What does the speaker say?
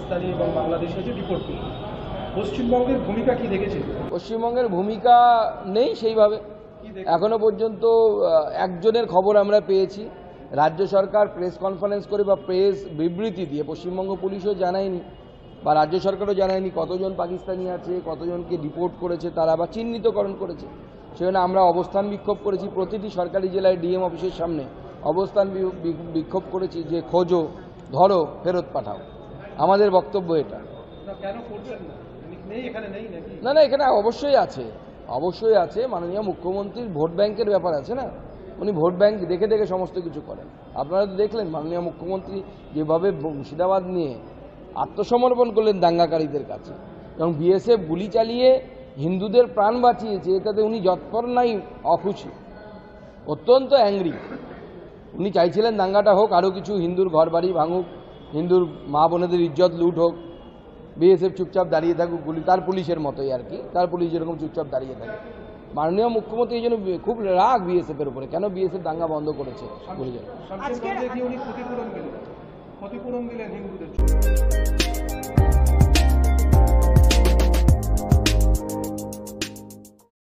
পাকিস্তানি এবং বাংলাদেশে যে ডিপোর্ট করবে, পশ্চিমবঙ্গের ভূমিকা কি দেখেছে? পশ্চিমবঙ্গের ভূমিকা নেই সেইভাবে। এখনো পর্যন্ত একজনের খবর আমরা পেয়েছি, রাজ্য সরকার প্রেস কনফারেন্স করে বা প্রেস বিবৃতি দিয়ে পশ্চিমবঙ্গ পুলিশও জানায়নি বা রাজ্য সরকারও জানায়নি কতজন পাকিস্তানি আছে, কতজনকে ডিপোর্ট করেছে, তারা আবার চিহ্নিতকরণ করেছে। সেজন্য আমরা অবস্থান বিক্ষোভ করেছি প্রতিটি সরকারি জেলায় ডিএম অফিসের সামনে অবস্থান বিক্ষোভ করেছি যে খোঁজো, ধরো, ফেরত পাঠাও। আমাদের বক্তব্য এটা। কেন করছেন না? এখানে নেই নাকি? না, এখানে অবশ্যই আছে, অবশ্যই আছে। মাননীয় মুখ্যমন্ত্রীর ভোট ব্যাংকের ব্যাপার আছে না, উনি ভোট ব্যাংক দেখে দেখে সমস্ত কিছু করেন। আপনারা তো দেখলেন মাননীয় মুখ্যমন্ত্রী যেভাবে মুর্শিদাবাদ নিয়ে আত্মসমর্পণ করলেন দাঙ্গাকারীদের কাছে এবং বিএসএফ গুলি চালিয়ে হিন্দুদের প্রাণ বাঁচিয়েছে, এটাতে উনি যৎপর নাই অখুশি, অত্যন্ত অ্যাংরি। উনি চাইছিলেন দাঙ্গাটা হোক, আরও কিছু হিন্দুর ঘর বাড়ি ভাঙুক, হিন্দুর মা বোনেদের ইজ্জত লুট হোক, বিএসএফ চুপচাপ দাঁড়িয়ে থাকুক, গুলি তার পুলিশের মতোই আর কি, তার পুলিশ যেরকম চুপচাপ দাঁড়িয়ে থাকে। মাননীয় মুখ্যমন্ত্রী এই জন্য খুব রাগ বিএসএফ এর উপরে, কেন বিএসএফ দাঙ্গা বন্ধ করেছে বুঝে যায়। ক্ষতিপূরণ দিলেন হিন্দুদের।